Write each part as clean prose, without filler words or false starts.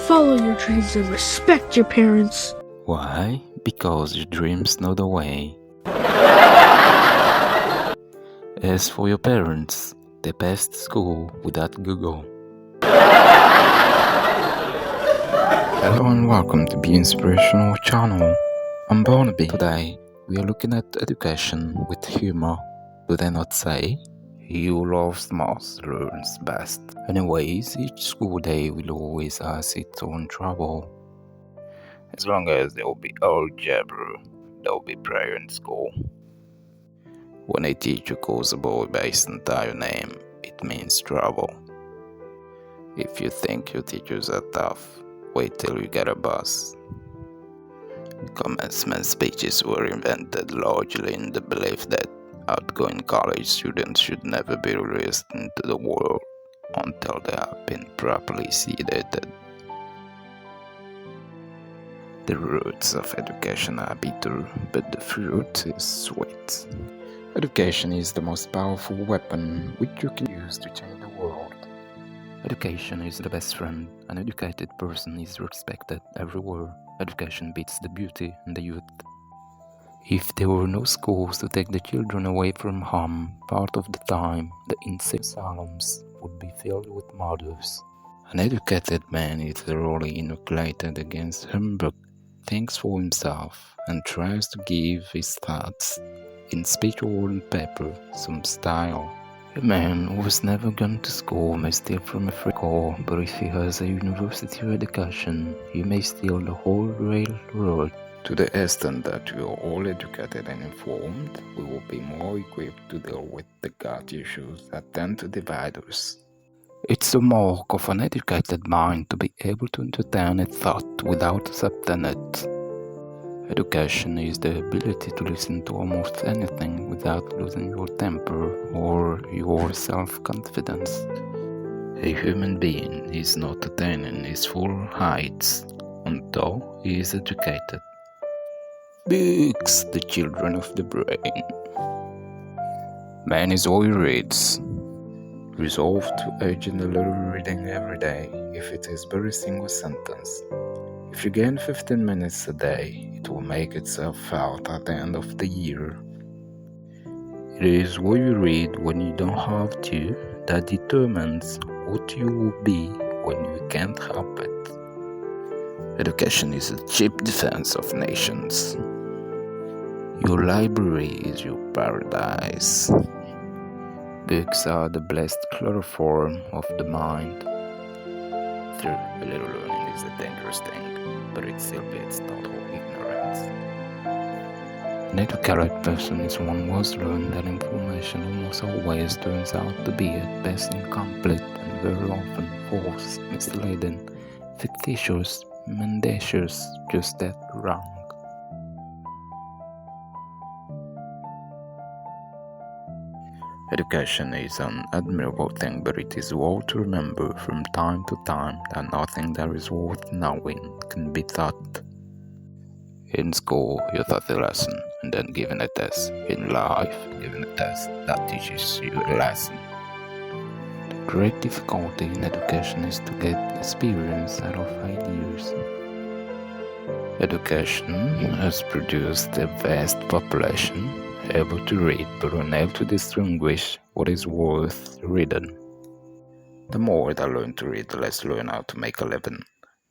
Follow your dreams and respect your parents. Why? Because your dreams know the way. As for your parents, the best school without Google. Hello and welcome to Be Inspirational channel. I'm Barnaby. Today we are looking at education with humor. Do they not say? He who loves most learns best. Anyways, each school day will always have its own trouble. As long as there will be algebra, there will be prayer in school. When a teacher calls a boy by his entire name, it means trouble. If you think your teachers are tough, wait till you get a boss. Commencement speeches were invented largely in the belief that outgoing college students should never be released into the world until they have been properly sedated. The roots of education are bitter, but the fruit is sweet. Education is the most powerful weapon which you can use to change the world. Education is the best friend. An educated person is respected everywhere. Education beats the beauty and the youth. If there were no schools to take the children away from harm, part of the time the insane asylums would be filled with mothers. An educated man is thoroughly inoculated against humbug, thinks for himself, and tries to give his thoughts, in speech or on paper, some style. A man who has never gone to school may steal from a free car, but if he has a university education, he may steal the whole railroad. To the extent that we are all educated and informed, we will be more equipped to deal with the gut issues that tend to divide us. It's a mark of an educated mind to be able to entertain a thought without accepting it. Education is the ability to listen to almost anything without losing your temper or your self-confidence. A human being is not attaining his full heights until he is educated. Books, the children of the brain. Man is all he reads. Resolve to urgent a little reading every day, if it is but a single sentence. If you gain 15 minutes a day, it will make itself felt at the end of the year. It is what you read when you don't have to that determines what you will be when you can't help it. Education is a cheap defense of nations. Your library is your paradise. Books are the blessed chloroform of the mind. True, a little learning is a dangerous thing, but it still beats total ignorance. An educated person is one who has learned that information almost always turns out to be at best incomplete and very often false, misleading, fictitious, mendacious, just that wrong. Education is an admirable thing, but it is well to remember from time to time that nothing that is worth knowing can be taught. In school, you're taught a lesson and then given a test. In life, given a test that teaches you a lesson. The great difficulty in education is to get experience out of ideas. Education has produced a vast population able to read but unable to distinguish what is worth reading. The more they learn to read, the less learn how to make a living.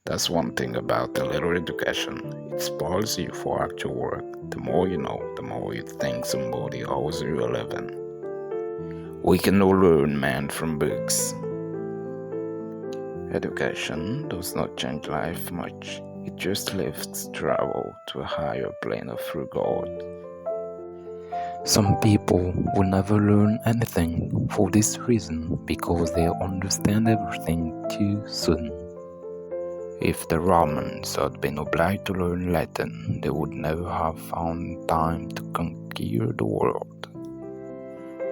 That's one thing about a little education. It spoils you for actual work. The more you know, the more you think somebody owes you a living. We can all learn, man, from books. Education does not change life much. It just lifts travel to a higher plane of regard. Some people will never learn anything for this reason, because they understand everything too soon. If the Romans had been obliged to learn Latin, they would never have found time to conquer the world.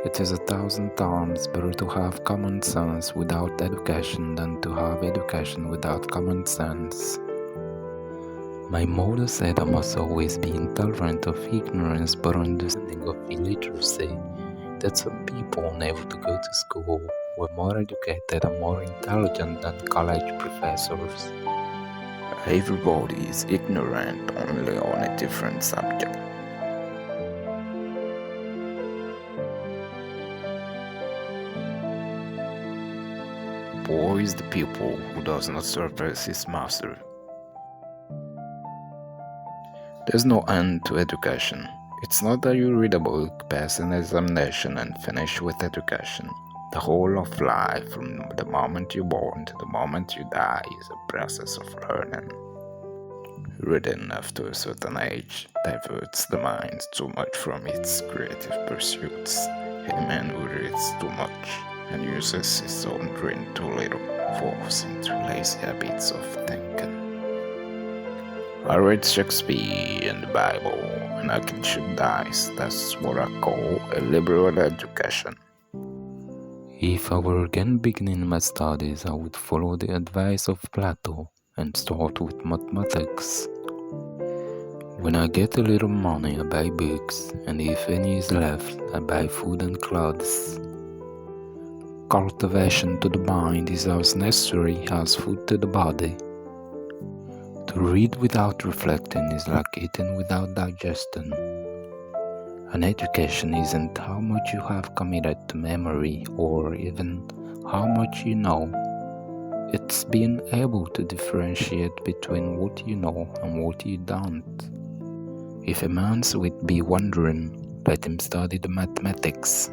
It is 1,000 times better to have common sense without education than to have education without common sense. My mother said I must always be intolerant of ignorance but understanding of illiteracy, that some people unable to go to school were more educated and more intelligent than college professors. Everybody is ignorant only on a different subject. Boy is the pupil who does not surpass his master. There's no end to education. It's not that you read a book, pass an examination, and finish with education. The whole of life, from the moment you're born to the moment you die, is a process of learning. Reading after a certain age diverts the mind too much from its creative pursuits. A man who reads too much and uses his own brain too little falls into lazy habits of thinking. I read Shakespeare and the Bible, and I can shoot dice. That's what I call a liberal education. If I were again beginning my studies, I would follow the advice of Plato and start with mathematics. When I get a little money, I buy books, and if any is left, I buy food and clothes. Cultivation to the mind is as necessary as food to the body. To read without reflecting is like eating without digesting. An education isn't how much you have committed to memory or even how much you know. It's being able to differentiate between what you know and what you don't. If a man's wit be wandering, let him study the mathematics.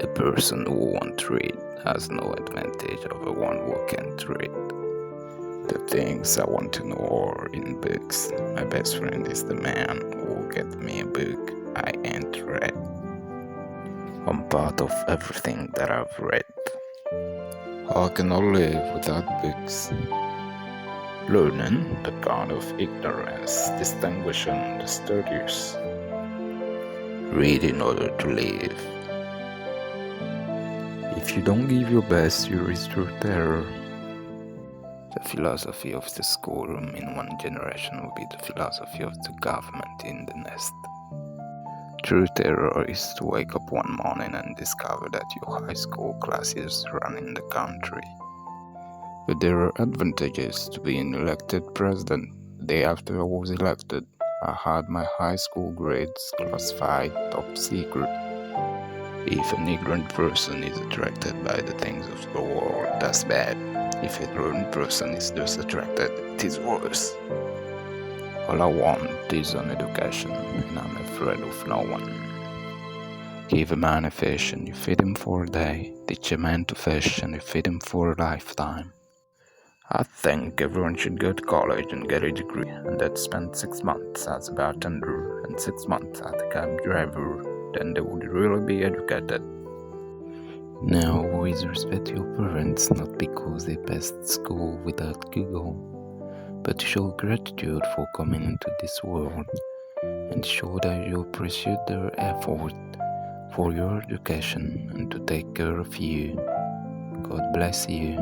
A person who won't read has no advantage over one who can't read. The things I want to know are in books. My best friend is the man who will get me a book I ain't read. I'm part of everything that I've read. How can I live without books? Learning the kind of ignorance distinguishing the studious. Read in order to live. If you don't give your best, you risk your terror. The philosophy of the schoolroom in one generation will be the philosophy of the government in the next. True terror is to wake up one morning and discover that your high school class is running the country. But there are advantages to being elected president. The day after I was elected, I had my high school grades classified top secret. If an ignorant person is attracted by the things of the world, that's bad. If a learned person is just attracted, it is worse. All I want is an education, and I'm afraid of no one. Give a man a fish and you feed him for a day. Teach a man to fish and you feed him for a lifetime. I think everyone should go to college and get a degree, and then spend 6 months as a bartender and 6 months as a cab driver. Then they would really be educated. Now, always respect your parents, not because they passed school without Google, but show gratitude for coming into this world and show that you appreciate their effort for your education and to take care of you. God bless you.